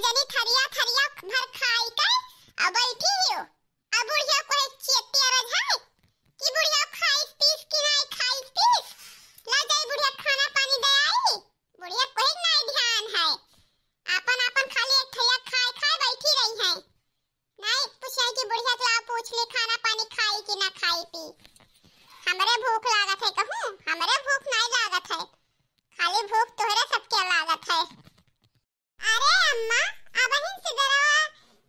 जनी थरिया थरिया भर खाई के अब बैठी हो। अब बुढ़िया को चेती अरज है कि बुढ़िया खाइस पीस कि नहीं खाइस पीस ला जाई बुढ़िया खाना पानी दे आई। बुढ़िया कोई नहीं ध्यान है, अपन अपन खाली एक थैया खाए खाए बैठी रही है। नहीं पूछे कि बुढ़िया तो आप पूछ ले खाना पानी खाई कि ना खाई पी। हमरे भूख लागत है कहूं, हमरे भूख नहीं लागत है, खाली भूख तोहरे सबके लागत है। अरे अम्मा अब ही सिदरवा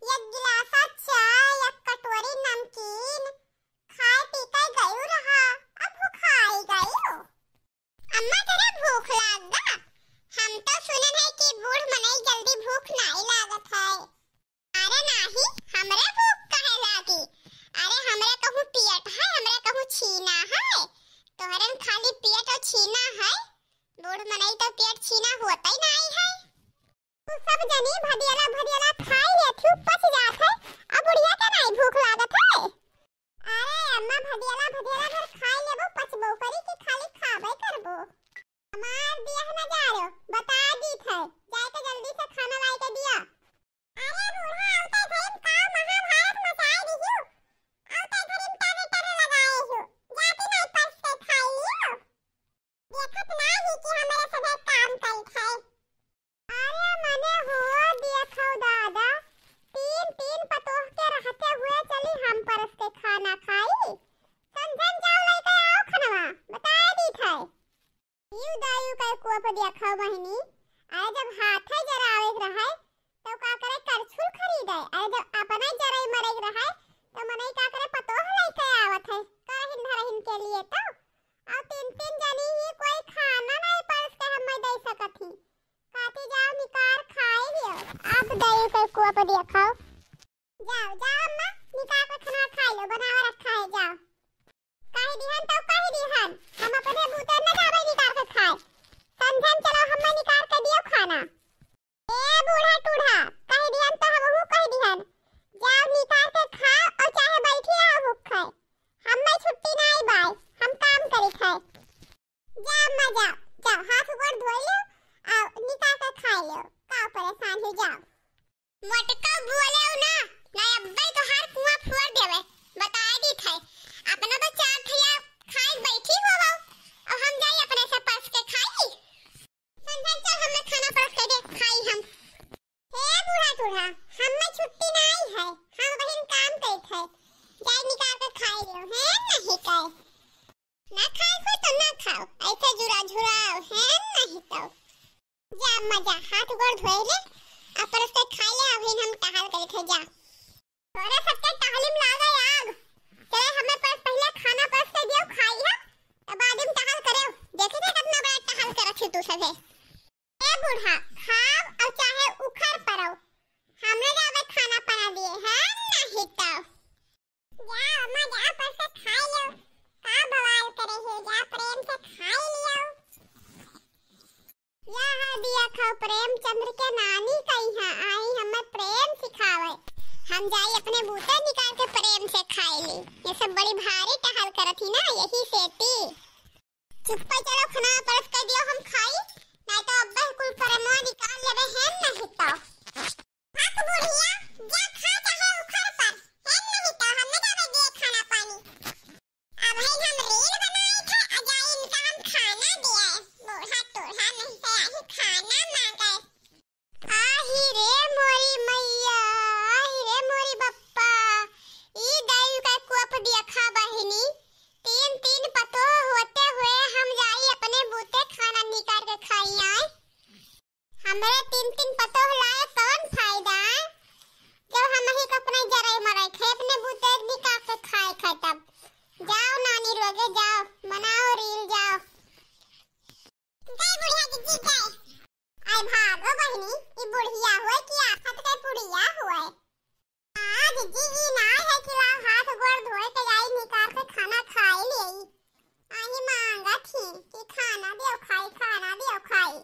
एक गिलास चाय एक कटोरी नमकीन खाए पी के गई रहा, अब भूख आई गई। अम्मा तेरे भूख लाग गा, हम तो सुनन है कि बूढ़ मनई जल्दी भूख नहीं लागत है। अरे नहीं हमरे भूख काहे लागी, अरे हमरे कहूं पेट है, हमरे कहूं छीना है, तोहरन खाली पेट और छीना है, बूढ़ मनई तो पेट छीना होता ही नहीं है। तू सब जनी भदियाला भदियाला खाई ले थू पच जात है, अब बुढ़िया के नहीं भूख लागत है। अरे अम्मा भदियाला भदियाला भर खाई लेबो पचबो करी कि खाली खाबे करबो। हमार बियाह न जा रहो बता दी थे, जाए के जल्दी से खाना लाई के दिया। अरे बूढ़ा आवते धरिम का महाभारत मचाए दियो, आवते धरिम तारे तारे लगाए हो, जाती नहीं परस के खाई लियो, देखत ना ही कि हमारे सबे काम करी है। अरे मने हो देखो दादा, तीन तीन पतोह के रहते हुए चली हम परस के खाना खाई, संजन जाओ लेके आओ खनवा बता दी थे। यू दायु का कोप देखो बहिनी, अरे जब हाथे जरावे रहे तो का करे करछुल खरीदे, अरे जब अपने जराई मरे रहे तो मने का करे पतोह लेके आवत है करहिन धरहिन के लिए। तो और तीन तीन जनी ही कोई खाना नहीं परस के हम दे सकत ही, काटी जाओ निकार खाए लियो। अब दायु का कोप देखो, जाओ जाओ अम्मा निकार के खाना खा लो, बनावा रखा है जाओ। काहे दिहन तो काहे दिहन, हम अपने बूते न जावे निकार के खाए, समझन चलो हमें निकार के दियो खाना। ए बूढ़ा टूढ़ा काहे दिहन तो हमहु कह दिहन, जाओ निकार के खाओ और चाहे बैठी रहो भूखे, हमें छुट्टी नहीं बाई, हम काम करी खाए। जा अम्मा जाओ जाओ हाथ गोड़ धो लो और निकार के खा लो, का परेशान हो जाओ। मटका बोले ना नहीं अब्बे तो हर कुआं फोड़ देवे बता दी थे, अपना तो चार थैया खाए बैठी हो और हम जाई अपने से परस के खाई। संजन चल हमें खाना परस के दे खाई हम। हे बूढ़ा टूढ़ा हमें छुट्टी नहीं है, हम बहिन काम करत है, जाई निकाल के खाई लो है नहीं कहे ना खाए को तो ना खाओ, ऐसे जुरा झुराओ है नहीं तो। जा मजा हाथ गोड़ धोए ले अब परस के खाई ले, अभी हम टहल करे थे जा। तोरे सबके टहलिम लागे आग, चले हमें पर पहले खाना परस के दियो खाई हम, तब बाद में टहल करे, देखे थे कितना बड़ा टहल करत छी तू सबे। ए बूढ़ा खाओ और चाहे उखड़ पड़ो, हमने जावे खाना बना दिए है नहीं तो। जा अम्मा जा परस के खाई लो, का बवाल करे हो, जा प्रेम से खाई लियो। यह दिया खाओ प्रेमचंद्र के नानी कही है आई हमें प्रेम सिखावे, हम जाई अपने बूते निकाल के प्रेम से खाई ली, ये सब बड़ी भारी टहल करत ही ना यही सेती। चुप्पा चलो खाना परस कर दियो हम खाई, नहीं तो अब्बे कुल प्रेमवा निकाल लेवे है नहीं तो। हक बुढ़िया जा खा चाहे उखड़ पर है नहीं तो, हमने जावे दिए खाना पानी। अब है हम रील बनाए थे अजाई इनका हम खाना दिया है, बूढ़ा टूढ़ा नहीं से आही खाना मांगे। आही रे मोरी मैया, आही रे मोरी बप्पा, ई दायु का कोप देखा बहिनी, तीन तीन पतो होते हुए हम जाई अपने बूते खाना निकाल के खाई आए। हमरे तीन तीन पतो लाए कौन फायदा, जब हम ही अपने जराई मराई खाए अपने बूते निकाल के खाए खत्म। जाओ नानी रोगे जाओ बनाओ रील जाओ। जय बुढ़िया जी जय। आई भागो बहिनी, ई बुढ़िया हुए कि आफत के बुढ़िया हुए। आज जी ई ना है कि ला हाथ गोड़ धोए के जाई निकाल के खाना खाई लेई, आही मांगा थी कि खाना दियो खाई खाना दियो खाई।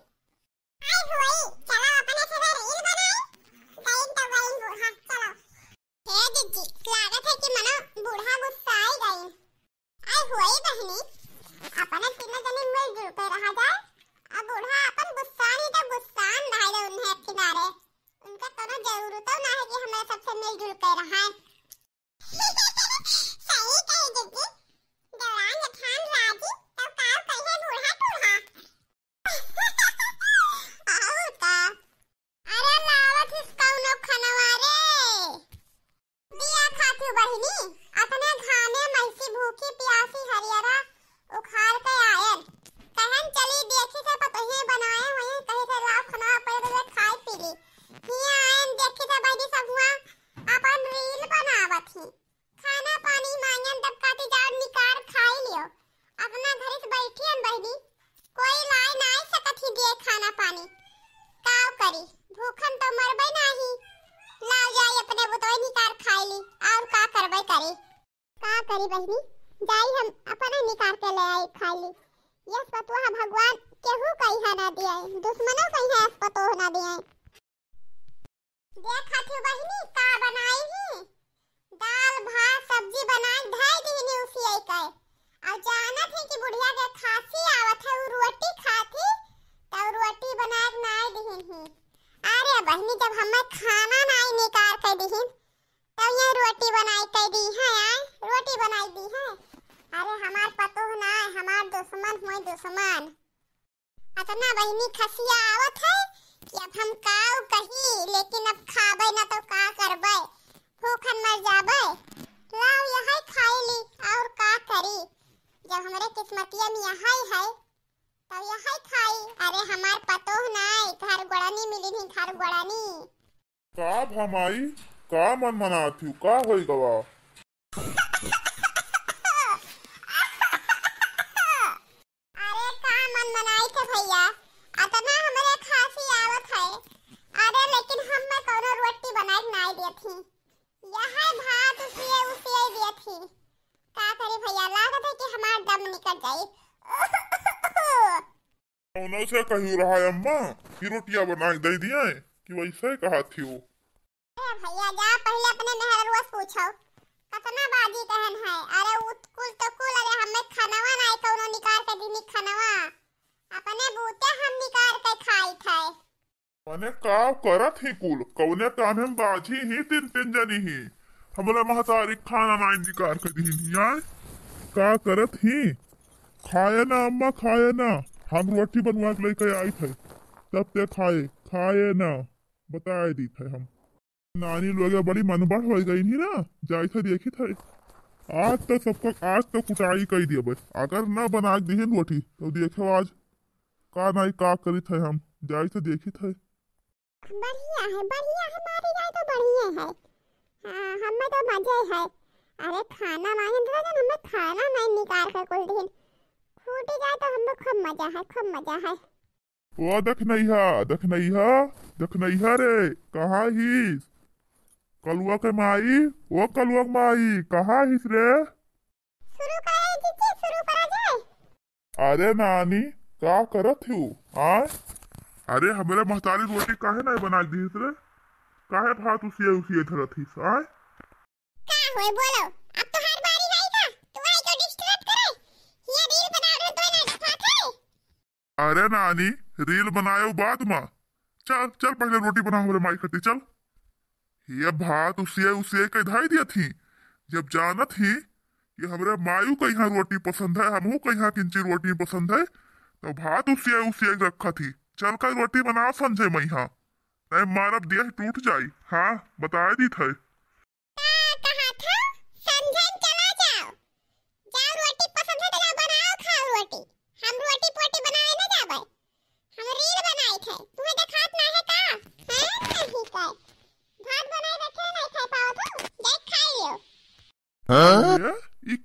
आई हुई चलो अपने से रील बनाई, गई तो गई बूढ़ा चलो। हे जीजी लागत है कि मनो बूढ़ा गुस्सा आई गई। आई हुई बहिनी अपने तीनों जने मिलजुल के रहा जाए, अब बूढ़ा अपन गुस्सा नहीं तो गुस्सा भाई उन्हें किनारे जरूरत ना है कि हमारे सबसे मिलजुल कर रहा है। सही कही दीदी, दौरान जठान राजी तब काव कहे बूढ़ा टूल्हा। आओ ता अरे लावत इसका उनो खनवा रे दिया खाती बहिनी अपने घाने मैसी भूखी प्यासी हरियरा उखाड़ के आयल कहन चली देखी से पतोहे बनाए हुए कहे से लाव खनवा पर तो खाई पी ली हिया आयन देखी से बहिनी सब हुआ अपन रील बनावत ही खाना पानी मांगन दबकाती जाड़ निकार खाई लियो अपना घर से बैठी अन बहिनी कोई लाई ना सकत ही दिए खाना पानी काव करी भूखन तो मरबे नाही लाव जाई अपने बुतोय निकार खाई ली और का करबे करी का करी बहिनी जाई हम अपने निकार के ले आई खाई ली यस पतोह भगवान केहू कहिया ना दिए दुश्मनों कहिया पतोह ना दिए देखा थी बहिनी का बनाई ही दाल भात सब्जी बनाई धाई दीनी उसी आई कहे और जाना थी कि बुढ़िया के खांसी आवत है वो रोटी खाती तो रोटी बना के नाई दीन ही अरे बहिनी जब हमें खाना नाई निकार के दीन तब ये रोटी बनाई के दी है यार रोटी बनाई दी है अरे हमार पतोह ना हमार दुश्मन हुए दुश्मन अतना बहिनी खसिया आवत है कि अब हम काव कही लेकिन अब खाबे ना तो का करबे भूखन मर जाबे लाव यही खाई ली और का करी जब हमारे किस्मतिया में यही है तो यही खाई अरे हमार पतोह ना घर गोड़ानी मिली नहीं घर गोड़ानी का भमाई का मन मनाथी का होई गवा अरे का मन मनाई थे भैया अतना हमारे खांसी आवत है अरे लेकिन हम में कोनो रोटी बनाई नहीं दी थी यह भात उसी दी थी का करी भैया लागत है कि हमार दम निकल जाए कौनो से कही रहा है अम्मा कि रोटियां बनाई दे दिया है कि वैसे कहा थी वो भैया जा पहले अपने मेहररुआ पूछो कतना बाजी कहन है अरे उत्कुल तो कुल अरे हमें खनवा नहीं कोनो निकार के दी खनवा अपने बूते हम निकार के खाई थे मने का करत ही कुल कौने काम हम बाजी ही तीन जनी ही हमरे महतारी खाना नहीं निकार के दी यार का करत ही खाए ना अम्मा खाए ना हम रोटी बनवा के लेके आई थे तब ते खाए ना बताए दी थे हम नानी लोग बड़ी मनबड़ हो गई थी ना जाए थे देखी थे आज तक सबका आज तक कुटाई कर दिया बस अगर ना बना दी रोटी तो देखो आज का नहीं का करी थे हम जाए थे देखी थे बढ़िया है हमारी जाए तो बढ़िया है हमें तो मजे है अरे खाना मांगे तो हमें खाना नहीं निकाल कर कुल दिन फूटी जाए तो हमें खूब मजा है वो देख नहीं है रे कहाँ ही कलुआ के माई वो कलुआ के माई कहाँ हिस रे शुरू करा जाए अरे नानी का करत हूँ अरे हमारे महतारी रोटी काहे नहीं बना दी रे काहे भात उसी धरत हिस का होए बोलो अब तो हर बारी है का तुम्हारी को डिस्टर्ब करे ये रील बना रहे तो ना दिखाते अरे नानी रील बनायो बाद में चल पहले रोटी बना हमारे माई खटी चल ये भात उसे के धाई दिया थी जब जाना थी कि हमारे मायू का यहाँ रोटी पसंद है हमहू का यहाँ किंची रोटी पसंद है तो भात उसे रखा थी चल कर रोटी बना समझे मैं यहाँ नहीं मारब दिया टूट जाई हाँ बताए दी थे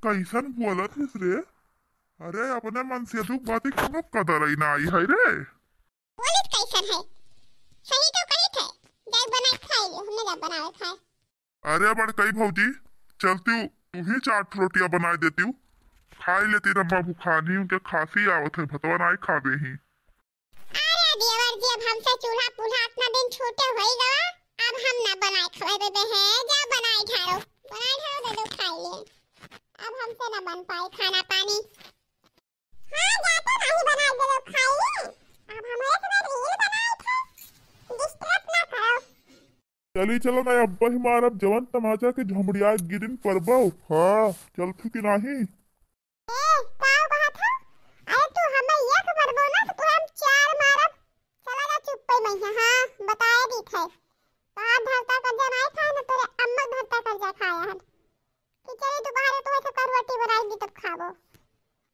कैसन बोलत है रे अरे अपने मन से दुख बातें क्यों कदर ही ना आई है रे बोलित कैसन है सही तो कही थे जब बना खाई ले हमने जब बनावे खाए अरे बड़ कई भौजी चलती हूँ तू ही 4 रोटियां बना देती हूँ खाई लेती रम्मा भूखानी हूँ के खांसी आवत है भतवा नहीं खावे ही अरे देवर जी अब हमसे चूल्हा पुल्हा इतना दिन छूटे होई गवा अब हम ना बनाए खाए देते हैं जा बनाए ठारो दे दो खाई ले अब हमसे ना बन पाए खाना पानी हाँ जाते नहीं बना दे लो खाई ले अब हम एक बार रील बनाए थे डिस्टर्ब ना करो चली चलो ना अब्बा ही मारब जवन तमाचा के झुमड़िया गिरिन परबो। हाँ चलथु कि नाही। ए काव कहा था? अरे तू हमें एक मरबो ना तो हम चार मारब। चला जा चुप पे मैं। हां बताया दी थे तो धरता कर जनाई था ना तेरे अम्मा धरता कर जा खाया है कि चली दोबारा तो ऐसे कर रोटी बनाई दी तब खाबो।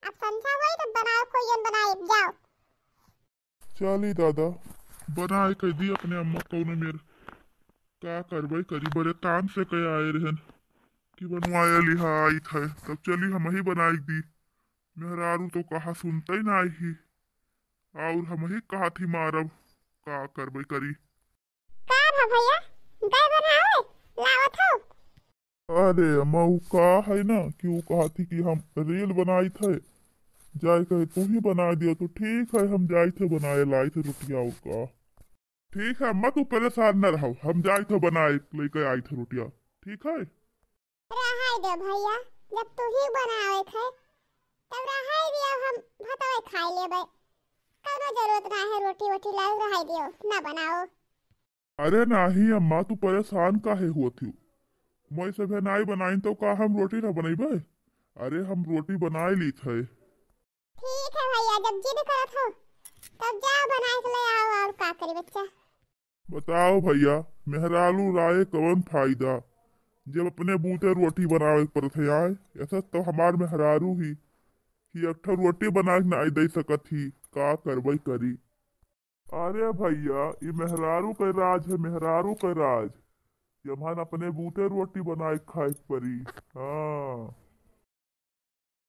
अब समझा वही तो बनाओ कोई जन बनाए जाओ। चली दादा बनाए कह दी अपने अम्मा को ने मेरे का करबई करी बड़े काम से कह आए रहन कि बनवाया लिहा आई थे तब चली हम ही बनाई दी। मेहरारू तो कहा सुनते ही ना ही और हम ही कहा थी मारब का करबई करी। का भा भैया गए बनाओ लावत हो। अरे अम्मा वो का है ना कि वो कहा थी कि हम रील बनाई थे जाए कहे तू ही बना दियो तो ठीक है हम जाए थे बनाए लाई थे रोटियां उसका। ठीक है अम्मा तू परेशान न रहो हम जाए थे बनाए लेके आई थे रोटियां। ठीक है रहाई दे भैया जब तू ही बनावे थे तब रहाई दियो हम भतवे खाई लेबे। कोनो जरूरत ना है रोटी वोटी लाई रहाई दियो ना बनाओ। अरे नहीं अम्मा तू परेशान काहे हुआ थी मैं सब नाई बनाई तो का हम रोटी ना बनेबे। अरे हम रोटी बनाए ली थे। ठीक है भैया जब जिद करत हो तब जाओ बना के ले आओ और का करी बच्चा। बताओ भैया मेहरालू राय कवन फायदा जब अपने बूते रोटी बनावे पर थे आए ऐसा तो हमार मेहरारू ही कि अक्ठा रोटी बना के नहीं दे सकत ही का करबई करी। अरे भैया ये मेहरारू का राज है मेहरारू का राज। जब हम अपने बूते रोटी बनाए खाए परी। हाँ